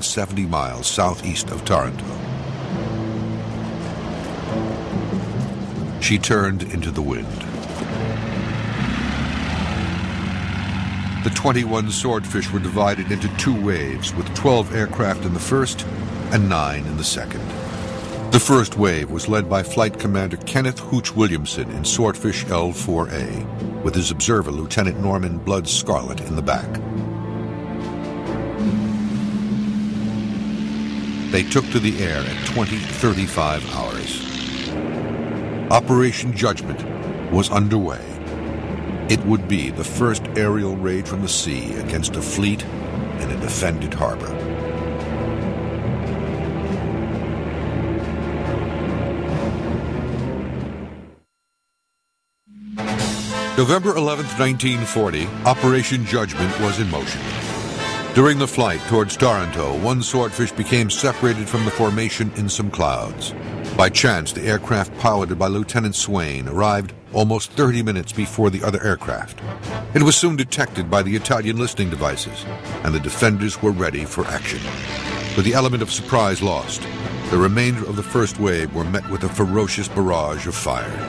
170 miles southeast of Taranto. She turned into the wind. The 21 Swordfish were divided into 2 waves, with 12 aircraft in the first and 9 in the second. The first wave was led by Flight Commander Kenneth Hooch Williamson in Swordfish L4A, with his observer Lieutenant Norman Blood Scarlett in the back. They took to the air at 20:35 hours. Operation Judgment was underway. It would be the first aerial raid from the sea against a fleet in a defended harbor. November 11th, 1940, Operation Judgment was in motion. During the flight towards Taranto, one Swordfish became separated from the formation in some clouds. By chance, the aircraft piloted by Lieutenant Swain arrived almost 30 minutes before the other aircraft. It was soon detected by the Italian listening devices, and the defenders were ready for action. With the element of surprise lost, the remainder of the first wave were met with a ferocious barrage of fire.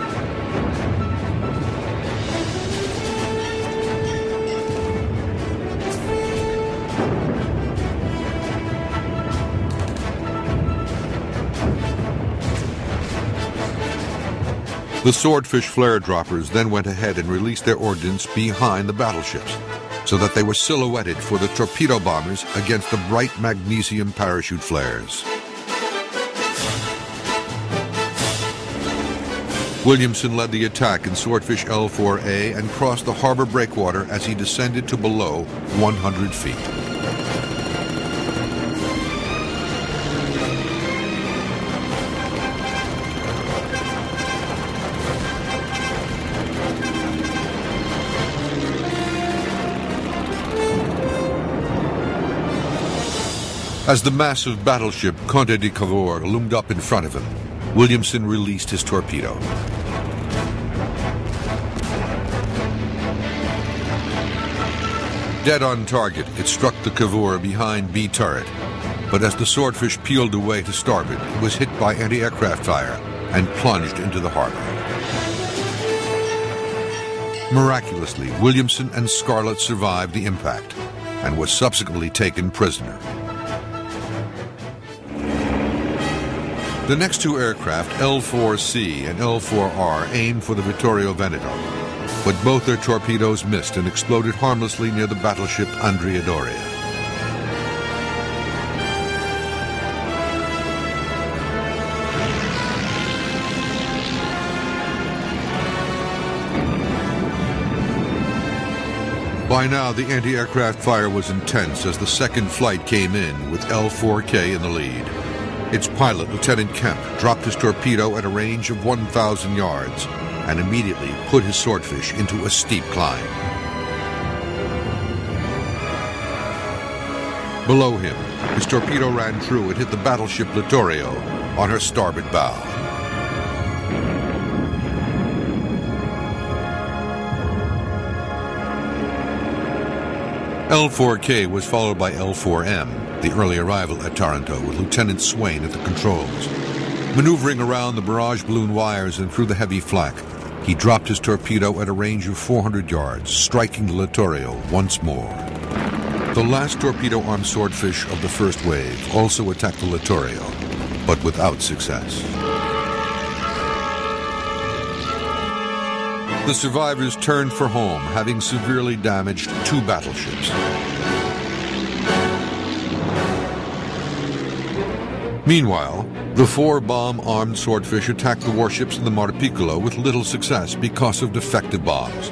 The Swordfish flare droppers then went ahead and released their ordnance behind the battleships, so that they were silhouetted for the torpedo bombers against the bright magnesium parachute flares. Williamson led the attack in Swordfish L4A and crossed the harbor breakwater as he descended to below 100 feet. As the massive battleship Conte di Cavour loomed up in front of him, Williamson released his torpedo. Dead on target, it struck the Cavour behind B turret, but as the Swordfish peeled away to starboard, it was hit by anti-aircraft fire and plunged into the harbor. Miraculously, Williamson and Scarlett survived the impact and was subsequently taken prisoner. The next 2 aircraft, L4C and L4R, aimed for the Vittorio Veneto, but both their torpedoes missed and exploded harmlessly near the battleship Andrea Doria. By now, the anti-aircraft fire was intense as the second flight came in, with L4K in the lead. Its pilot, Lieutenant Kemp, dropped his torpedo at a range of 1,000 yards and immediately put his Swordfish into a steep climb. Below him, his torpedo ran true and hit the battleship Littorio on her starboard bow. L4K was followed by L4M, the early arrival at Taranto, with Lieutenant Swain at the controls. Maneuvering around the barrage balloon wires and through the heavy flak, he dropped his torpedo at a range of 400 yards, striking the Littorio once more. The last torpedo-armed Swordfish of the first wave also attacked the Littorio, but without success. The survivors turned for home, having severely damaged 2 battleships. Meanwhile, the 4 bomb-armed Swordfish attacked the warships in the Mar Piccolo with little success because of defective bombs.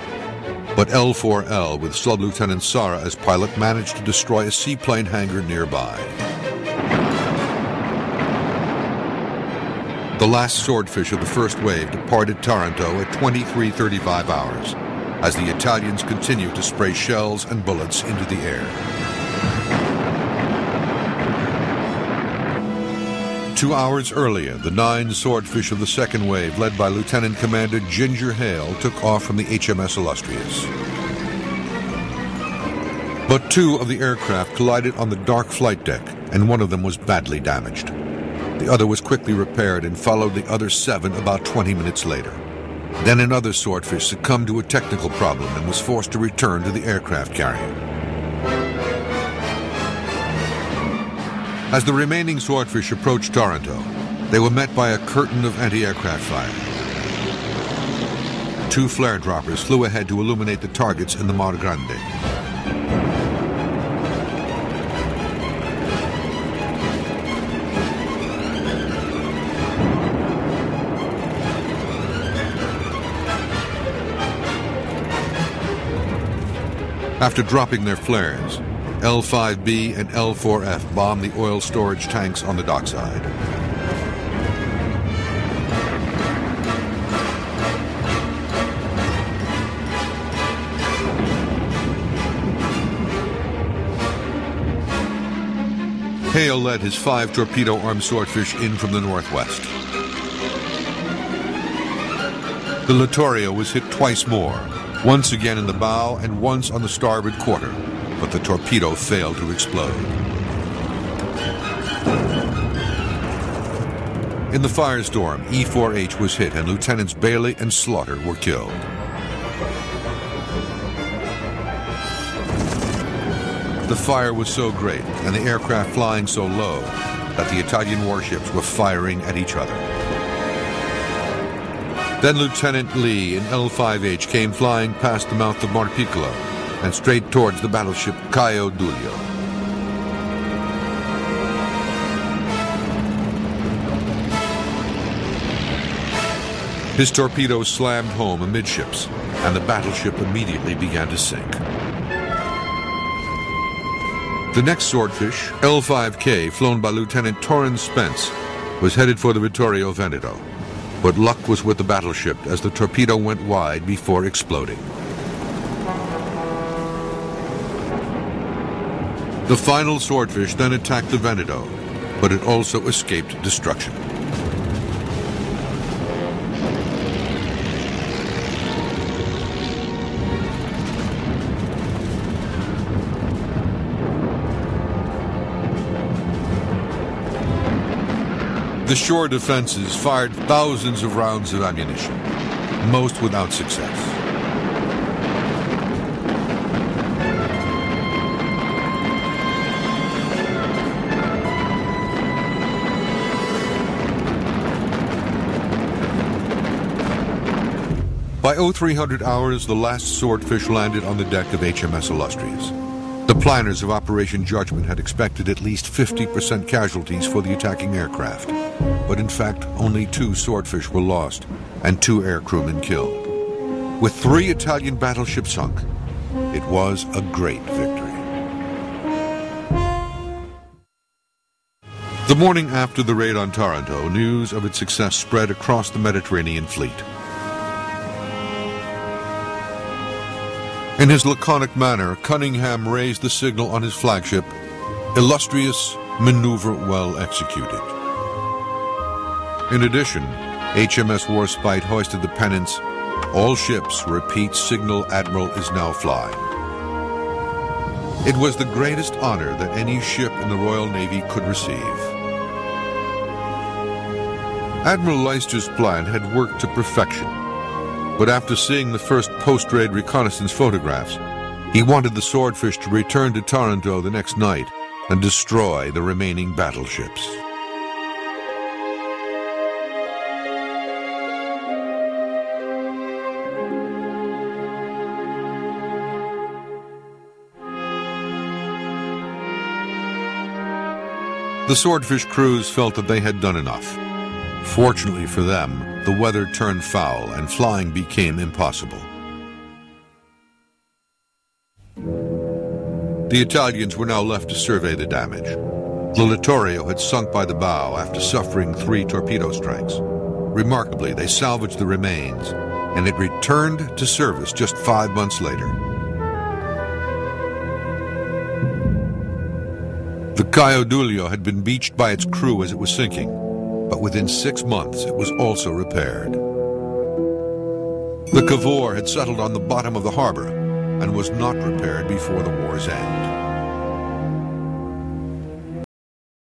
But L4L, with Sub-Lieutenant Sara as pilot, managed to destroy a seaplane hangar nearby. The last Swordfish of the first wave departed Taranto at 23:35 hours, as the Italians continued to spray shells and bullets into the air. 2 hours earlier, the 9 Swordfish of the second wave, led by Lieutenant Commander Ginger Hale, took off from the HMS Illustrious. But 2 of the aircraft collided on the dark flight deck, and one of them was badly damaged. The other was quickly repaired and followed the other 7 about 20 minutes later. Then another swordfish succumbed to a technical problem and was forced to return to the aircraft carrier. As the remaining swordfish approached Taranto, they were met by a curtain of anti-aircraft fire. 2 flare droppers flew ahead to illuminate the targets in the Mar Grande. After dropping their flares, L5B and L4F bombed the oil storage tanks on the dockside. Hale led his 5 torpedo-armed swordfish in from the northwest. The Littorio was hit twice more, once again in the bow and once on the starboard quarter, but the torpedo failed to explode. In the firestorm, E4H was hit and Lieutenants Bailey and Slaughter were killed. The fire was so great and the aircraft flying so low that the Italian warships were firing at each other. Then Lieutenant Lee in L5H came flying past the mouth of Mar Piccolo and straight towards the battleship Caio Duilio. His torpedoes slammed home amidships, and the battleship immediately began to sink. The next swordfish, L5K, flown by Lieutenant Torrens Spence, was headed for the Vittorio Veneto, but luck was with the battleship as the torpedo went wide before exploding. The final swordfish then attacked the Veneto, but it also escaped destruction. The shore defenses fired thousands of rounds of ammunition, most without success. By 0300 hours, the last swordfish landed on the deck of HMS Illustrious. The planners of Operation Judgment had expected at least 50% casualties for the attacking aircraft, but in fact only 2 swordfish were lost and 2 aircrewmen killed. With 3 Italian battleships sunk, it was a great victory. The morning after the raid on Taranto, news of its success spread across the Mediterranean fleet. In his laconic manner, Cunningham raised the signal on his flagship, "Illustrious, maneuver well executed." In addition, HMS Warspite hoisted the pennants, "All ships repeat signal Admiral is now flying." It was the greatest honor that any ship in the Royal Navy could receive. Admiral Lyster's plan had worked to perfection, but after seeing the first post-raid reconnaissance photographs, he wanted the swordfish to return to Taranto the next night and destroy the remaining battleships. The swordfish crews felt that they had done enough. Fortunately for them, the weather turned foul and flying became impossible. The Italians were now left to survey the damage. The Littorio had sunk by the bow after suffering 3 torpedo strikes. Remarkably, they salvaged the remains, and it returned to service just 5 months later. The Caio Duilio had been beached by its crew as it was sinking, but within 6 months it was also repaired. The Cavour had settled on the bottom of the harbor and was not repaired before the war's end.